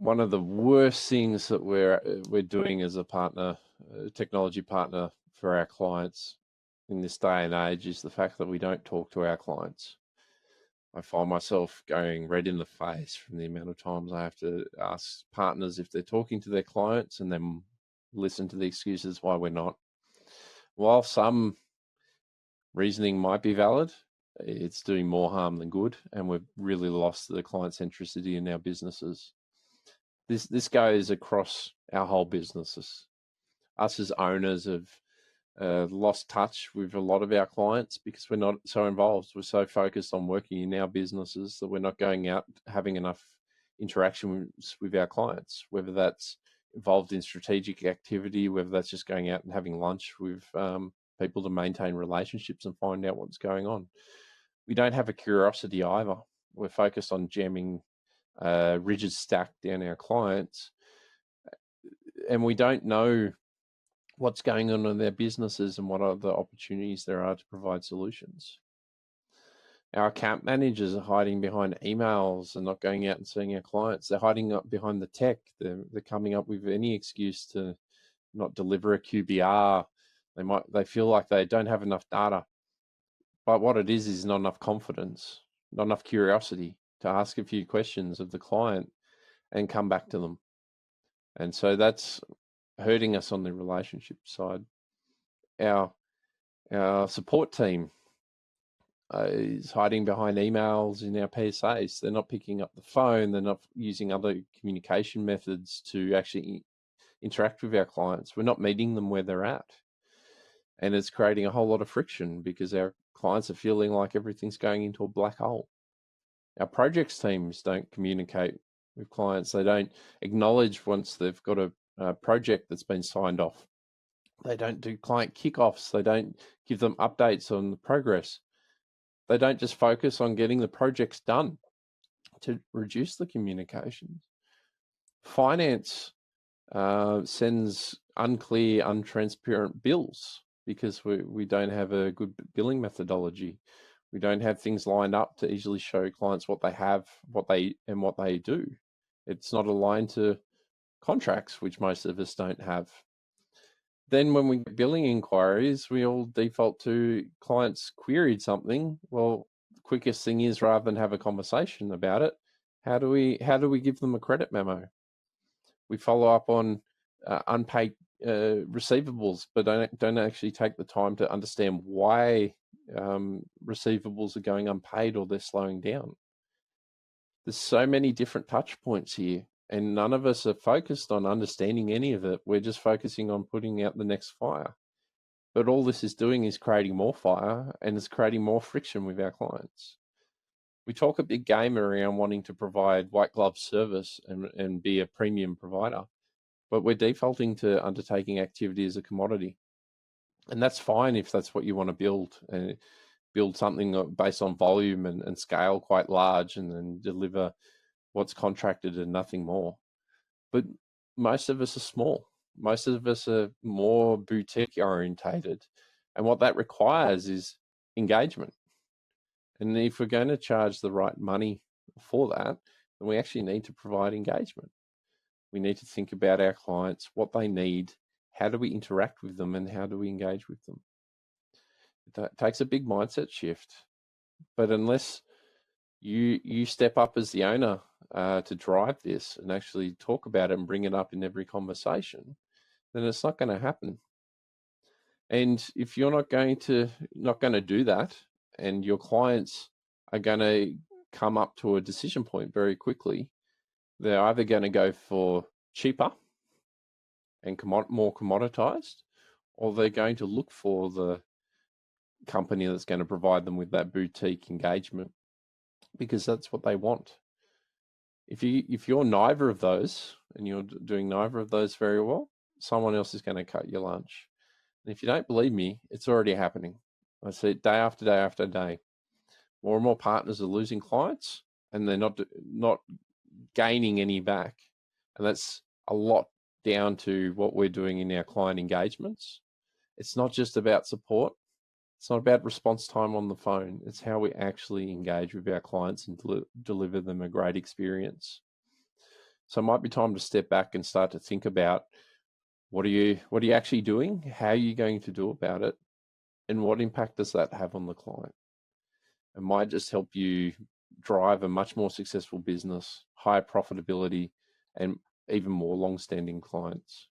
one of the worst things that we're doing as a partner, technology partner for our clients in this day and age is the fact that we don't talk to our clients. I find myself going red in the face from the amount of times I have to ask partners if they're talking to their clients and then listen to the excuses why we're not. While some reasoning might be valid, it's doing more harm than good, and we've really lost the client centricity in our businesses. This goes across our whole businesses. Us as owners have lost touch with a lot of our clients because we're not so involved. We're so focused on working in our businesses that we're not going out having enough interaction with our clients, whether that's involved in strategic activity, whether that's just going out and having lunch with people to maintain relationships and find out what's going on. We don't have a curiosity either. We're focused on jamming rigid stack down our clients, and we don't know what's going on in their businesses and what other opportunities there are to provide solutions. Our account managers are hiding behind emails and not going out and seeing our clients. They're hiding up behind the tech. They're coming up with any excuse to not deliver a QBR. They feel like they don't have enough data. But what it is not enough confidence, not enough curiosity to ask a few questions of the client and come back to them. And so that's hurting us on the relationship side. Our support team is hiding behind emails in our PSAs. They're not picking up the phone. They're not using other communication methods to actually interact with our clients. We're not meeting them where they're at. And it's creating a whole lot of friction because our clients are feeling like everything's going into a black hole. Our projects teams don't communicate with clients. They don't acknowledge once they've got a project that's been signed off. They don't do client kickoffs. They don't give them updates on the progress. They don't just focus on getting the projects done to reduce the communications. Finance sends unclear, untransparent bills because we don't have a good billing methodology. We don't have things lined up to easily show clients what they have, what they do. It's not aligned to contracts, which most of us don't have. Then when we get billing inquiries, we all default to clients queried something. Well, the quickest thing is, rather than have a conversation about it, how do we give them a credit memo? We follow up on unpaid receivables, but don't actually take the time to understand why receivables are going unpaid or they're slowing down. There's so many different touch points here, and none of us are focused on understanding any of it. We're just focusing on putting out the next fire. But all this is doing is creating more fire, and it's creating more friction with our clients. We talk a big game around wanting to provide white glove service and be a premium provider, but we're defaulting to undertaking activity as a commodity. And that's fine if that's what you want to build, and build something based on volume and scale quite large and then deliver what's contracted and nothing more. But most of us are small. Most of us are more boutique orientated. And what that requires is engagement. And if we're going to charge the right money for that, then we actually need to provide engagement. We need to think about our clients, what they need, how do we interact with them, and how do we engage with them. That takes a big mindset shift. But unless you step up as the owner to drive this and actually talk about it and bring it up in every conversation, then it's not going to happen. And if you're not going to do that, and your clients are going to come up to a decision point very quickly, they're either going to go for cheaper and more commoditized, or they're going to look for the company that's going to provide them with that boutique engagement, because that's what they want. If you're neither of those, and you're doing neither of those very well, someone else is going to cut your lunch. And if you don't believe me, it's already happening. I see it day after day after day. More and more partners are losing clients, and they're not gaining any back. And that's a lot down to what we're doing in our client engagements. It's not just about support. It's not about response time on the phone. It's how we actually engage with our clients and deliver them a great experience. So it might be time to step back and start to think about what are you actually doing? How are you going to do about it? And what impact does that have on the client? It might just help you drive a much more successful business, higher profitability, and even more long-standing clients.